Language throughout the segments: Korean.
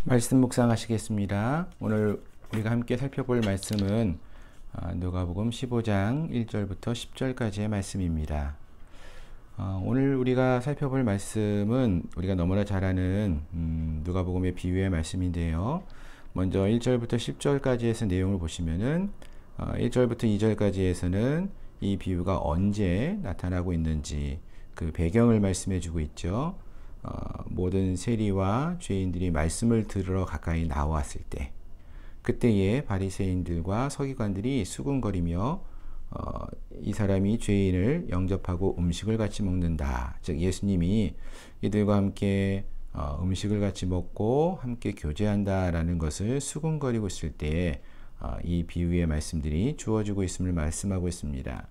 말씀 묵상하시겠습니다. 오늘 우리가 함께 살펴볼 말씀은 누가복음 15장 1절부터 10절까지의 말씀입니다. 오늘 우리가 살펴볼 말씀은 우리가 너무나 잘 아는 누가복음의 비유의 말씀인데요. 먼저 1절부터 10절까지에서 내용을 보시면은 1절부터 2절까지에서는 이 비유가 언제 나타나고 있는지 그 배경을 말씀해 주고 있죠. 모든 세리와 죄인들이 말씀을 들으러 가까이 나왔을 때, 그때에 바리새인들과 서기관들이 수군거리며 이 사람이 죄인을 영접하고 음식을 같이 먹는다. 즉 예수님이 이들과 함께 음식을 같이 먹고 함께 교제한다라는 것을 수군거리고 있을 때에 이 비유의 말씀들이 주어지고 있음을 말씀하고 있습니다.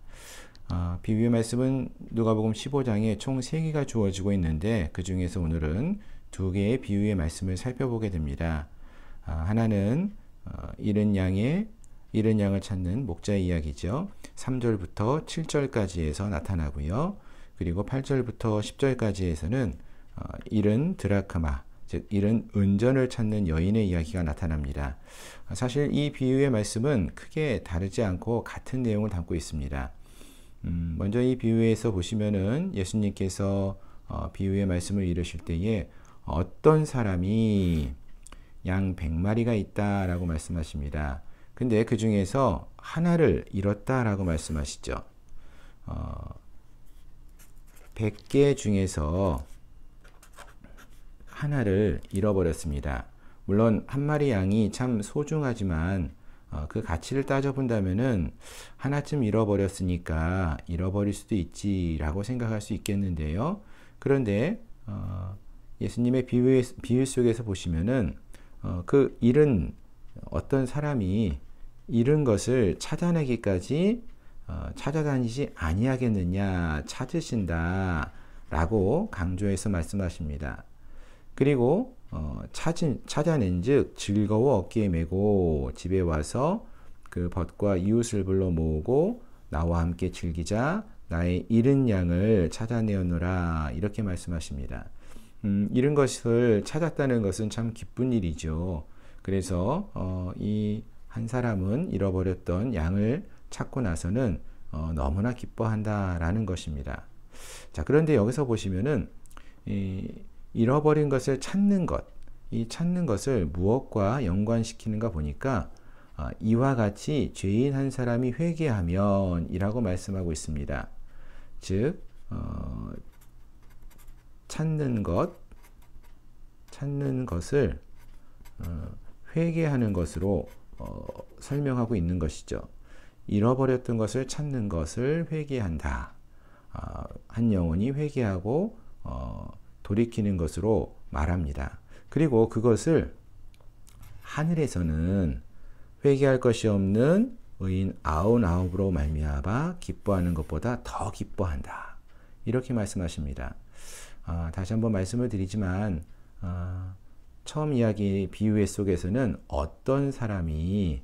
비유의 말씀은 누가복음 15장에 총 3개가 주어지고 있는데 그 중에서 오늘은 2개의 비유의 말씀을 살펴보게 됩니다. 하나는 잃은 양을 찾는 목자의 이야기죠. 3절부터 7절까지에서 나타나고요. 그리고 8절부터 10절까지에서는 잃은 드라크마, 즉 잃은 은전을 찾는 여인의 이야기가 나타납니다. 사실 이 비유의 말씀은 크게 다르지 않고 같은 내용을 담고 있습니다. 먼저 이 비유에서 보시면은 예수님께서 비유의 말씀을 이르실 때에 어떤 사람이 양 100마리가 있다라고 말씀하십니다. 근데 그 중에서 하나를 잃었다라고 말씀하시죠. 100개 중에서 하나를 잃어버렸습니다. 물론 한 마리 양이 참 소중하지만 그 가치를 따져본다면은 하나쯤 잃어버렸으니까 잃어버릴 수도 있지라고 생각할 수 있겠는데요. 그런데 예수님의 비유 속에서 보시면은 그 잃은 어떤 사람이 잃은 것을 찾아내기까지 찾아다니지 아니하겠느냐, 찾으신다라고 강조해서 말씀하십니다. 그리고 찾아낸즉 즐거워 어깨에 메고 집에 와서 그 벗과 이웃을 불러 모으고 나와 함께 즐기자, 나의 잃은 양을 찾아내었노라, 이렇게 말씀하십니다. 잃은 것을 찾았다는 것은 참 기쁜 일이죠. 그래서 이 한 사람은 잃어버렸던 양을 찾고 나서는 너무나 기뻐한다라는 것입니다. 자, 그런데 여기서 보시면은 잃어버린 것을 찾는 것, 이 찾는 것을 무엇과 연관시키는가 보니까 이와 같이 죄인 한 사람이 회개하면 이라고 말씀하고 있습니다. 즉 찾는 것을 회개하는 것으로 설명하고 있는 것이죠. 잃어버렸던 것을 찾는 것을 회개한다. 한 영혼이 회개하고 돌이키는 것으로 말합니다. 그리고 그것을 하늘에서는 회개할 것이 없는 의인 99으로 말미암아 기뻐하는 것보다 더 기뻐한다. 이렇게 말씀하십니다. 다시 한번 말씀을 드리지만 처음 이야기 비유의 속에서는 어떤 사람이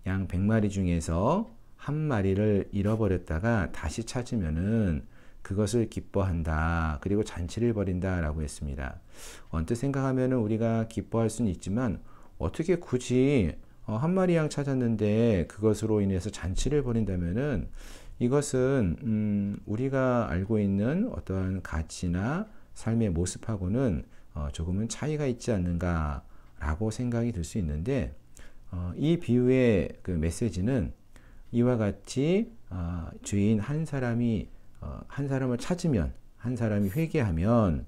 양 100마리 중에서 한 마리를 잃어버렸다가 다시 찾으면은 그것을 기뻐한다. 그리고 잔치를 벌인다 라고 했습니다. 언뜻 생각하면 우리가 기뻐할 수는 있지만 어떻게 굳이 한 마리 양 찾았는데 그것으로 인해서 잔치를 벌인다면은 이것은 우리가 알고 있는 어떠한 가치나 삶의 모습하고는 조금은 차이가 있지 않는가 라고 생각이 들 수 있는데 이 비유의 그 메시지는 이와 같이 죄인 한 사람을 찾으면, 한 사람이 회개하면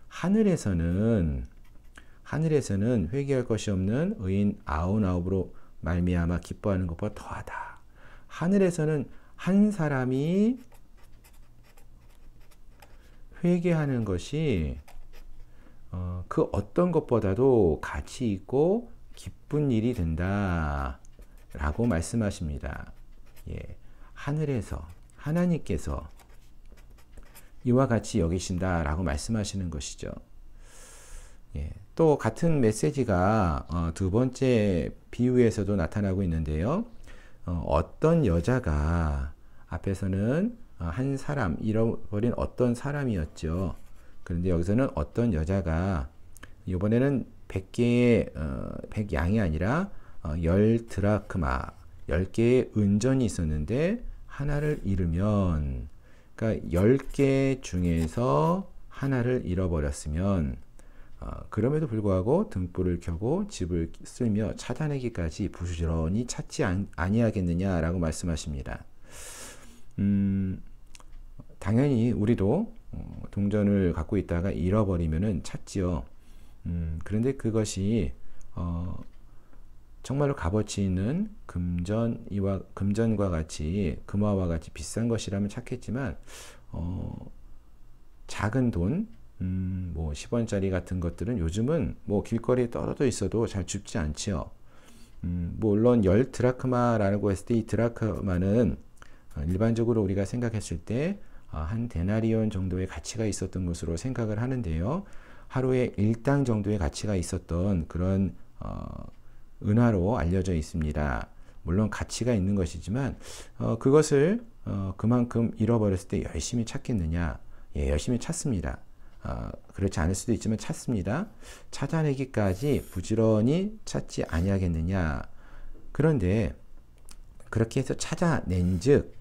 하늘에서는 회개할 것이 없는 의인 99으로 말미암아 기뻐하는 것보다 더하다. 하늘에서는 한 사람이 회개하는 것이 그 어떤 것보다도 가치 있고 기쁜 일이 된다 라고 말씀하십니다. 예, 하늘에서 하나님께서 이와 같이 여기신다 라고 말씀하시는 것이죠. 예, 또 같은 메시지가 두 번째 비유에서도 나타나고 있는데요. 어떤 여자가 앞에서는 한 사람, 잃어버린 어떤 사람이었죠. 그런데 여기서는 어떤 여자가 이번에는 100개의 100양이 아니라 10드라크마, 10개의 은전이 있었는데 하나를 잃으면, 그러니까 10개 중에서 하나를 잃어버렸으면 그럼에도 불구하고 등불을 켜고 집을 쓸며 찾아내기까지 부지런히 찾지 아니하겠느냐라고 말씀하십니다. 당연히 우리도 동전을 갖고 있다가 잃어버리면은 찾지요. 그런데 그것이 정말로 값어치 있는 금전과 같이, 금화와 같이 비싼 것이라면 찾겠지만 작은 돈, 뭐 10원짜리 같은 것들은 요즘은 뭐 길거리에 떨어져 있어도 잘 줍지 않지요. 물론 10드라크마라고 했을 때 이 드라크마는 일반적으로 우리가 생각했을 때 한 데나리온 정도의 가치가 있었던 것으로 생각을 하는데요. 하루에 1당 정도의 가치가 있었던 그런 은화로 알려져 있습니다. 물론 가치가 있는 것이지만 그것을 그만큼 잃어버렸을 때 열심히 찾겠느냐? 예, 열심히 찾습니다. 그렇지 않을 수도 있지만 찾습니다. 찾아내기까지 부지런히 찾지 아니하겠느냐? 그런데 그렇게 해서 찾아낸즉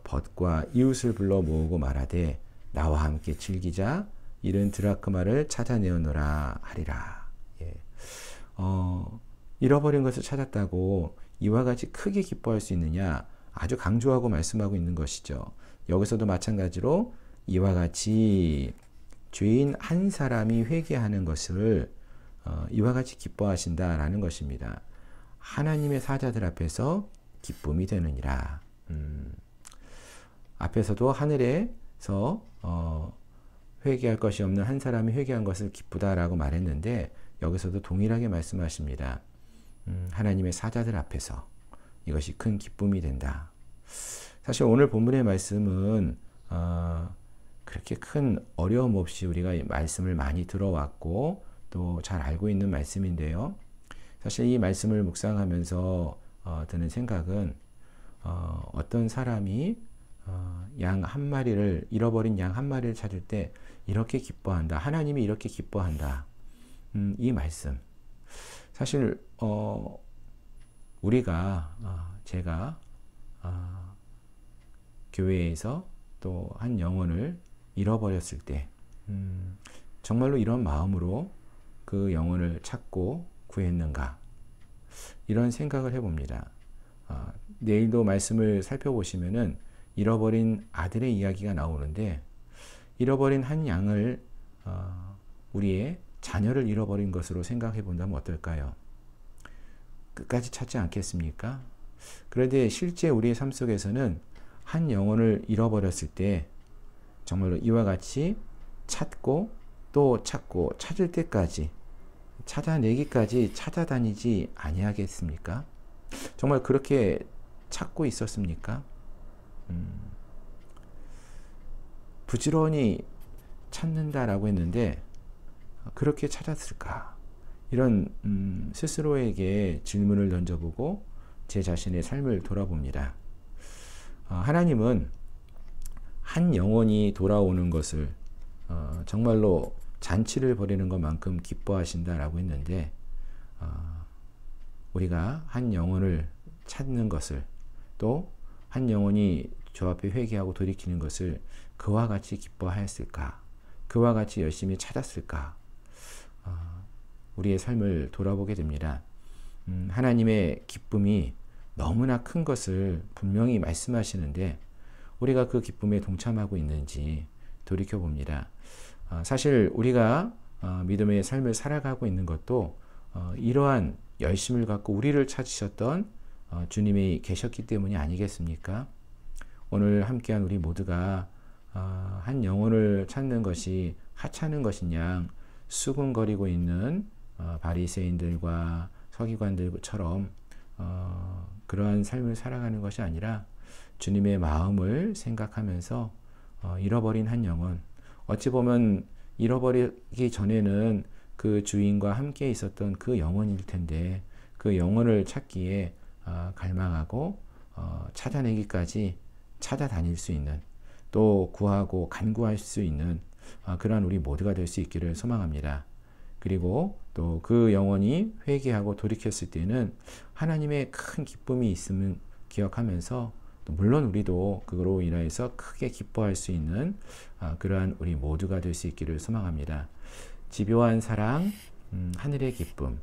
벗과 이웃을 불러 모으고 말하되 나와 함께 즐기자, 이른 드라크마를 찾아내오노라 하리라. 예. 잃어버린 것을 찾았다고 이와 같이 크게 기뻐할 수 있느냐? 아주 강조하고 말씀하고 있는 것이죠. 여기서도 마찬가지로 이와 같이 죄인 한 사람이 회개하는 것을 이와 같이 기뻐하신다라는 것입니다. 하나님의 사자들 앞에서 기쁨이 되느니라. 앞에서도 하늘에서 회개할 것이 없는 한 사람이 회개한 것을 기쁘다라고 말했는데 여기서도 동일하게 말씀하십니다. 하나님의 사자들 앞에서 이것이 큰 기쁨이 된다. 사실 오늘 본문의 말씀은 그렇게 큰 어려움 없이 우리가 말씀을 많이 들어왔고 또 잘 알고 있는 말씀인데요. 사실 이 말씀을 묵상하면서 드는 생각은 어떤 사람이 양 한 마리를, 잃어버린 양 한 마리를 찾을 때 이렇게 기뻐한다. 하나님이 이렇게 기뻐한다. 이 말씀. 사실 제가 교회에서 또 한 영혼을 잃어버렸을 때 정말로 이런 마음으로 그 영혼을 찾고 구했는가, 이런 생각을 해봅니다. 내일도 말씀을 살펴보시면은 잃어버린 아들의 이야기가 나오는데, 잃어버린 한 양을 우리의 자녀를 잃어버린 것으로 생각해 본다면 어떨까요? 끝까지 찾지 않겠습니까? 그런데 실제 우리의 삶 속에서는 한 영혼을 잃어버렸을 때 정말로 이와 같이 찾고 또 찾고 찾을 때까지, 찾아내기까지 찾아다니지 아니하겠습니까? 정말 그렇게 찾고 있었습니까? 부지런히 찾는다라고 했는데 그렇게 찾았을까? 이런 스스로에게 질문을 던져보고 제 자신의 삶을 돌아봅니다. 하나님은 한 영혼이 돌아오는 것을 정말로 잔치를 벌이는 것만큼 기뻐하신다라고 했는데, 우리가 한 영혼을 찾는 것을, 또 한 영혼이 주 앞에 회개하고 돌이키는 것을 그와 같이 기뻐하였을까? 그와 같이 열심히 찾았을까? 우리의 삶을 돌아보게 됩니다. 하나님의 기쁨이 너무나 큰 것을 분명히 말씀하시는데 우리가 그 기쁨에 동참하고 있는지 돌이켜봅니다. 사실 우리가 믿음의 삶을 살아가고 있는 것도 이러한 열심을 갖고 우리를 찾으셨던 주님이 계셨기 때문이 아니겠습니까? 오늘 함께한 우리 모두가 한 영혼을 찾는 것이 하찮은 것이냐, 수군거리고 있는 바리새인들과 서기관들처럼 그러한 삶을 살아가는 것이 아니라 주님의 마음을 생각하면서 잃어버린 한 영혼, 어찌 보면 잃어버리기 전에는 그 주인과 함께 있었던 그 영혼일 텐데 그 영혼을 찾기에 갈망하고 찾아내기까지 찾아다닐 수 있는, 또 구하고 간구할 수 있는 그러한 우리 모두가 될 수 있기를 소망합니다. 그리고 또 그 영혼이 회개하고 돌이켰을 때는 하나님의 큰 기쁨이 있음을 기억하면서 또 물론 우리도 그거로 인하여서 크게 기뻐할 수 있는 그러한 우리 모두가 될 수 있기를 소망합니다. 집요한 사랑, 하늘의 기쁨,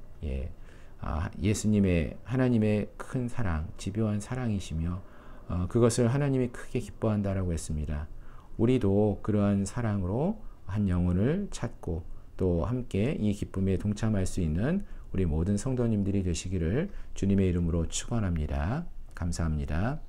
예수님의 하나님의 큰 사랑, 집요한 사랑이시며 그것을 하나님이 크게 기뻐한다라고 했습니다. 우리도 그러한 사랑으로 한 영혼을 찾고 또 함께 이 기쁨에 동참할 수 있는 우리 모든 성도님들이 되시기를 주님의 이름으로 축원합니다. 감사합니다.